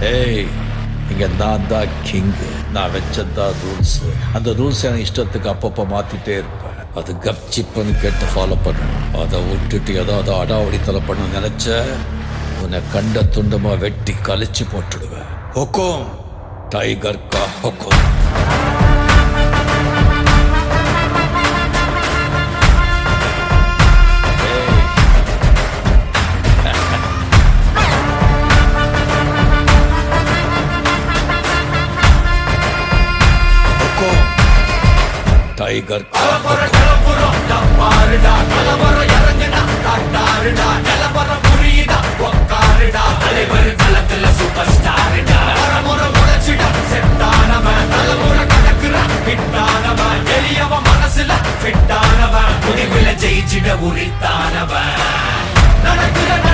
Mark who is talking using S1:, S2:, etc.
S1: ஏய், இங்க நான் தான் கிங்கு. நான் வச்சதான் ரூல்ஸ். அந்த ரூல்ஸ் எனக்கு இஷ்டத்துக்கு அப்பப்போ மாத்திட்டே இருப்பேன். அது கப்சிப்புன்னு கேட்டு ஃபாலோ பண்ணணும். அதை விட்டுட்டு ஏதாவது அடாவடித்தலை பண்ண நினைச்ச உன்னை கண்ட துண்டமா வெட்டி கழிச்சு போட்டுடுவேன். ஹொக்கும், டைகர் கா ஹொக்கும். டைகர்
S2: மனசுல ஜெயிச்சிட உரித்தானவன் நடக்கிற